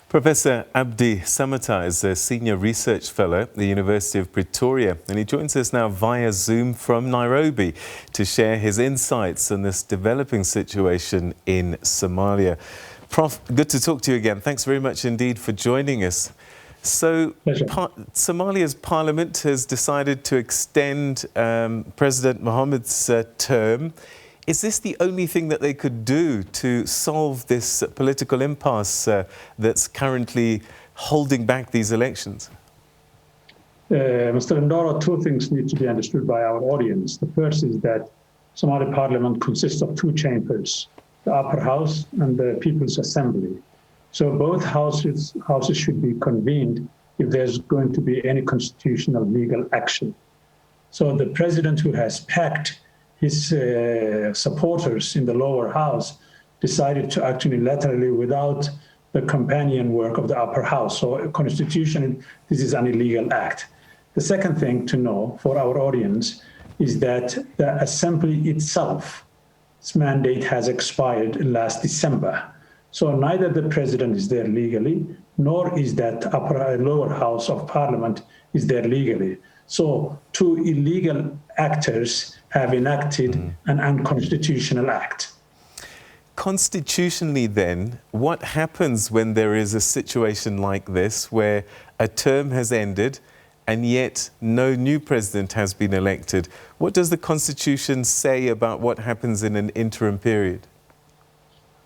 Professor Abdi Samatar is a Senior Research Fellow at the University of Pretoria, and he joins us now via Zoom from Nairobi to share his insights on this developing situation in Somalia. Prof, good to talk to you again. Thanks very much indeed for joining us. So, Somalia's parliament has decided to extend President Mohammed's term. Is this the only thing that they could do to solve this political impasse that's currently holding back these elections? Mr. Ndoro, two things need to be understood by our audience. The first is that Somali parliament consists of two chambers, the upper house and the People's Assembly. So both houses should be convened if there's going to be any constitutional legal action. So the president, who has packed his supporters in the lower house, decided to act unilaterally without the companion work of the upper house. So constitutionally, this is an illegal act. The second thing to know for our audience is that the assembly itself, its mandate has expired last December. So neither the president is there legally, nor is that lower house of parliament is there legally. So two illegal actors have enacted an unconstitutional act. Constitutionally then, what happens when there is a situation like this where a term has ended and yet no new president has been elected? What does the Constitution say about what happens in an interim period?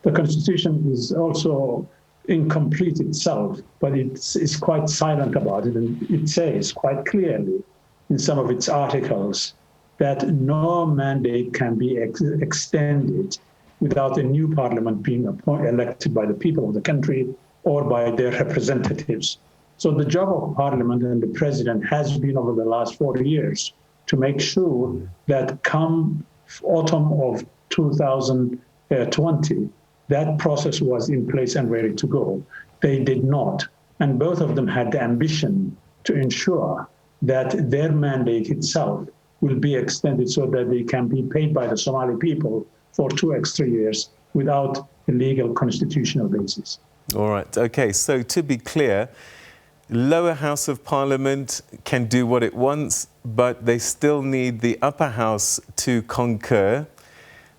The Constitution is also incomplete itself, but it's quite silent about it. And it says quite clearly in some of its articles that no mandate can be extended without a new parliament being elected by the people of the country or by their representatives. So the job of parliament and the president has been over the last 40 years to make sure that come autumn of 2020, that process was in place and ready to go. They did not. And both of them had the ambition to ensure that their mandate itself will be extended so that they can be paid by the Somali people for 2 extra years without a legal constitutional basis. All right. Okay. So to be clear, lower house of parliament can do what it wants, but they still need the upper house to concur.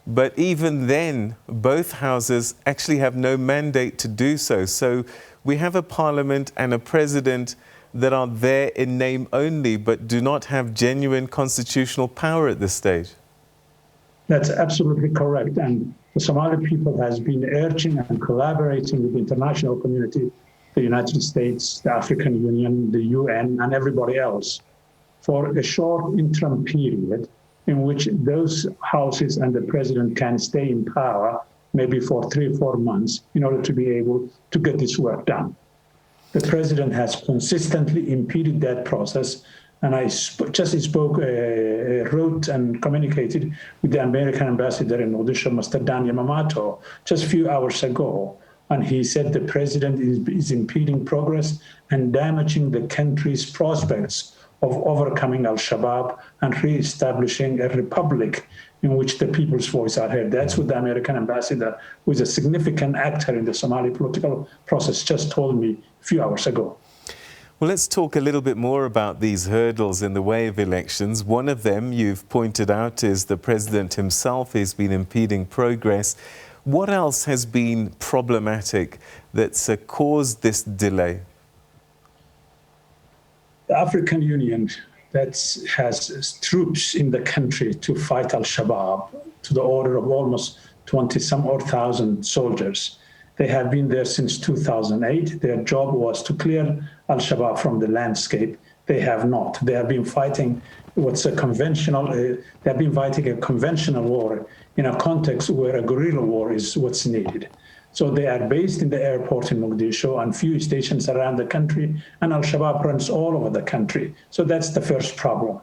But even then, both houses actually have no mandate to do so. So we have a parliament and a president that are there in name only, but do not have genuine constitutional power at this stage. That's absolutely correct. And the Somali people has been urging and collaborating with the international community, the United States, the African Union, the UN, and everybody else for a short interim period in which those houses and the president can stay in power, maybe for 3 or 4 months, in order to be able to get this work done. The president has consistently impeded that process, and I wrote and communicated with the American ambassador in Mogadishu, Mr. Dan Yamamoto, just a few hours ago, and he said the president is impeding progress and damaging the country's prospects of overcoming al-Shabaab and re-establishing a republic in which the people's voice are heard. That's what the American ambassador, who is a significant actor in the Somali political process, just told me a few hours ago. Well, let's talk a little bit more about these hurdles in the way of elections. One of them you've pointed out is the president himself has been impeding progress. What else has been problematic that's caused this delay? The African Union that has troops in the country to fight al-Shabaab to the order of almost 20,000 soldiers. They have been there since 2008. Their job was to clear al-Shabaab from the landscape. They have not. They have been fighting a conventional war in a context where a guerrilla war is what's needed. So they are based in the airport in Mogadishu and few stations around the country, and al-Shabaab runs all over the country. So that's the first problem.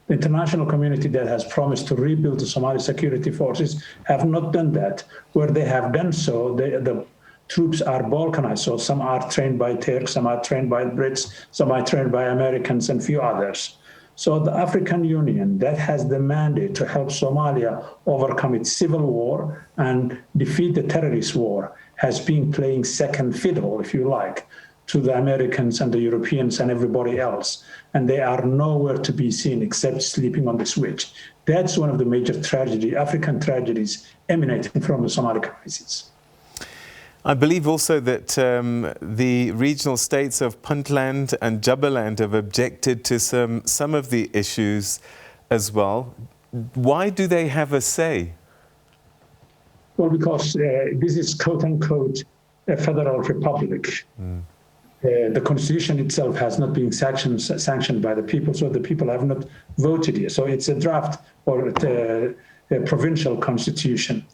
The international community that has promised to rebuild the Somali security forces have not done that. Where they have done so, the troops are balkanized. So some are trained by Turks, some are trained by Brits, some are trained by Americans, and few others. So the African Union that has the mandate to help Somalia overcome its civil war and defeat the terrorist war has been playing second fiddle, if you like, to the Americans and the Europeans and everybody else. And they are nowhere to be seen except sleeping on the switch. That's one of the major African tragedies emanating from the Somali crisis. I believe also that the regional states of Puntland and Jubaland have objected to some of the issues as well. Why do they have a say? Well, because this is quote-unquote a federal republic. The constitution itself has not been sanctioned by the people, so the people have not voted here. So it's a draft or a provincial constitution.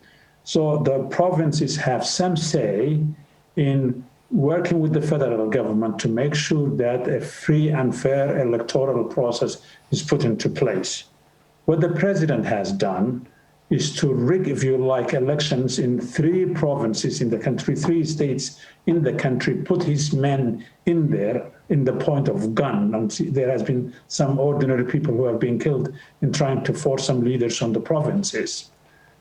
So the provinces have some say in working with the federal government to make sure that a free and fair electoral process is put into place. What the president has done is to rig, if you like, elections in 3 provinces in the country, 3 states in the country, put his men in there in the point of gun. And there has been some ordinary people who have been killed in trying to force some leaders on the provinces.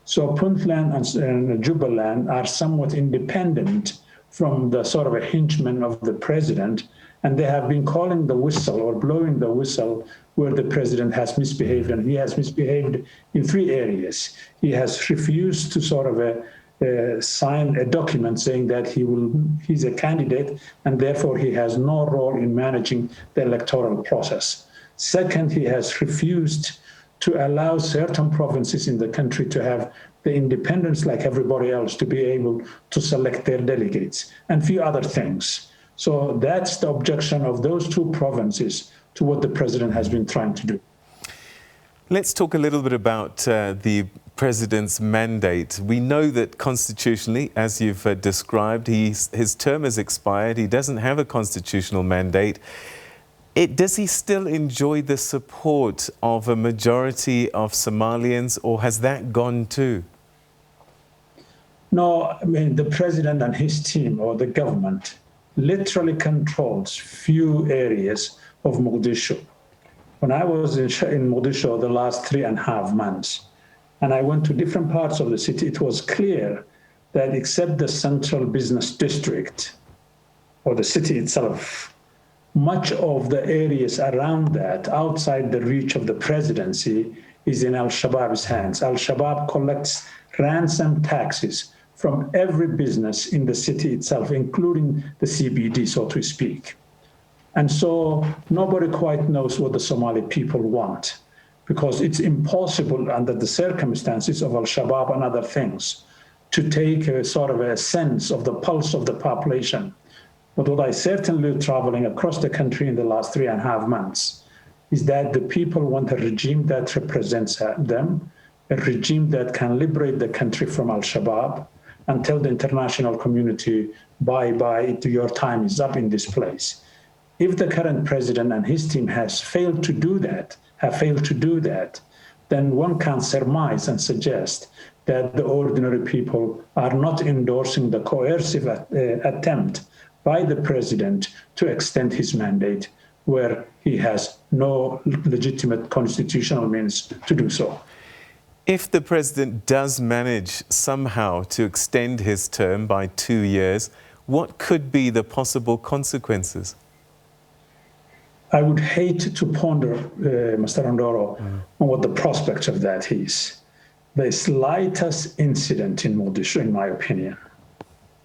So Puntland and Jubaland are somewhat independent from the sort of a henchman of the president, and they have been calling the whistle or blowing the whistle where the president has misbehaved, and he has misbehaved in 3 areas. He has refused to sort of sign a document saying that he's a candidate, and therefore he has no role in managing the electoral process. Second, he has refused to allow certain provinces in the country to have the independence like everybody else, to be able to select their delegates, and a few other things. So that's the objection of those 2 provinces to what the president has been trying to do. Let's talk a little bit about the president's mandate. We know that constitutionally, as you've described, his term has expired. He doesn't have a constitutional mandate. Does he still enjoy the support of a majority of Somalians, or has that gone too? No, I mean, the president and his team or the government literally controls few areas of Mogadishu. When I was in Mogadishu the last 3.5 months, and I went to different parts of the city, it was clear that except the central business district or the city itself, much of the areas around that, outside the reach of the presidency, is in Al-Shabaab's hands. Al-Shabaab collects ransom taxes from every business in the city itself, including the CBD, so to speak. And so nobody quite knows what the Somali people want, because it's impossible under the circumstances of Al-Shabaab and other things to take a sort of a sense of the pulse of the population. But what I certainly traveling across the country in the last 3.5 months is that the people want a regime that represents them, a regime that can liberate the country from Al-Shabaab and tell the international community, bye-bye, your time is up in this place. If the current president and his team have failed to do that, then one can surmise and suggest that the ordinary people are not endorsing the coercive attempt by the president to extend his mandate where he has no legitimate constitutional means to do so. If the president does manage somehow to extend his term by 2 years, what could be the possible consequences? I would hate to ponder, Mr. Ndoro, on what the prospect of that is. The slightest incident in Mogadishu, in my opinion,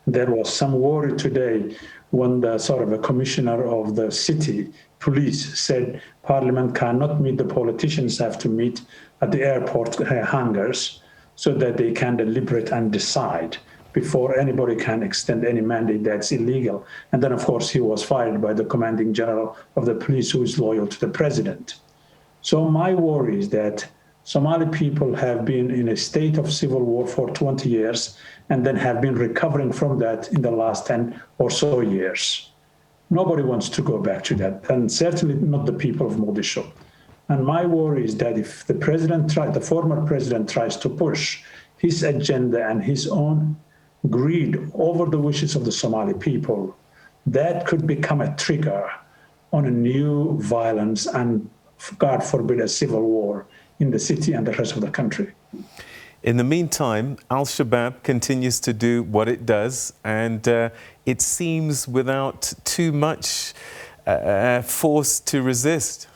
there was some worry today when the sort of a commissioner of the city police said Parliament cannot meet, the politicians have to meet at the airport hangars so that they can deliberate and decide before anybody can extend any mandate that's illegal. And then, of course, he was fired by the commanding general of the police, who is loyal to the president. So my worry is that Somali people have been in a state of civil war for 20 years and then have been recovering from that in the last 10 or so years. Nobody wants to go back to that, and certainly not the people of Mogadishu. And my worry is that if the former president tries to push his agenda and his own greed over the wishes of the Somali people, that could become a trigger on a new violence and, God forbid, a civil war in the city and the rest of the country. In the meantime, Al-Shabaab continues to do what it does, and it seems without too much force to resist.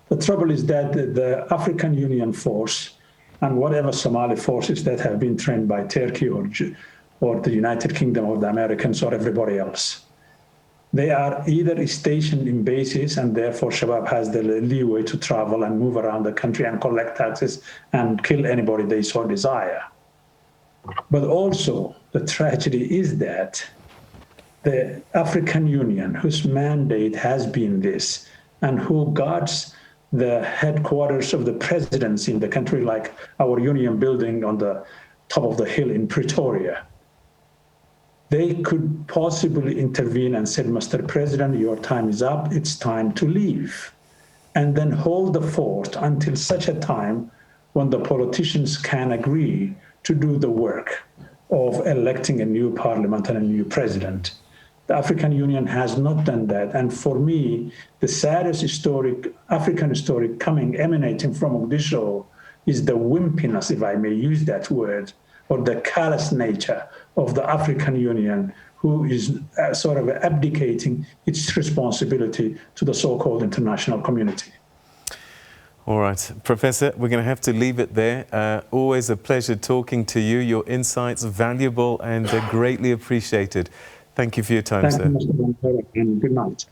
The trouble is that the African Union force and whatever Somali forces that have been trained by Turkey or the United Kingdom or the Americans or everybody else, they are either stationed in bases, and therefore Shabab has the leeway to travel and move around the country and collect taxes and kill anybody they so desire. But also the tragedy is that the African Union, whose mandate has been this, and who guards the headquarters of the presidency in the country, like our union building on the top of the hill in Pretoria, they could possibly intervene and say, Mr. President, your time is up, it's time to leave. And then hold the fort until such a time when the politicians can agree to do the work of electing a new parliament and a new president. The African Union has not done that. And for me, the saddest African story emanating from Mogadishu is the wimpiness, if I may use that word, or the callous nature of the African Union, who is sort of abdicating its responsibility to the so-called international community. All right, Professor, we're going to have to leave it there. Always a pleasure talking to you. Your insights valuable and greatly appreciated. Thank you for your time, sir. Thank you, Mr. Samatar, and good night.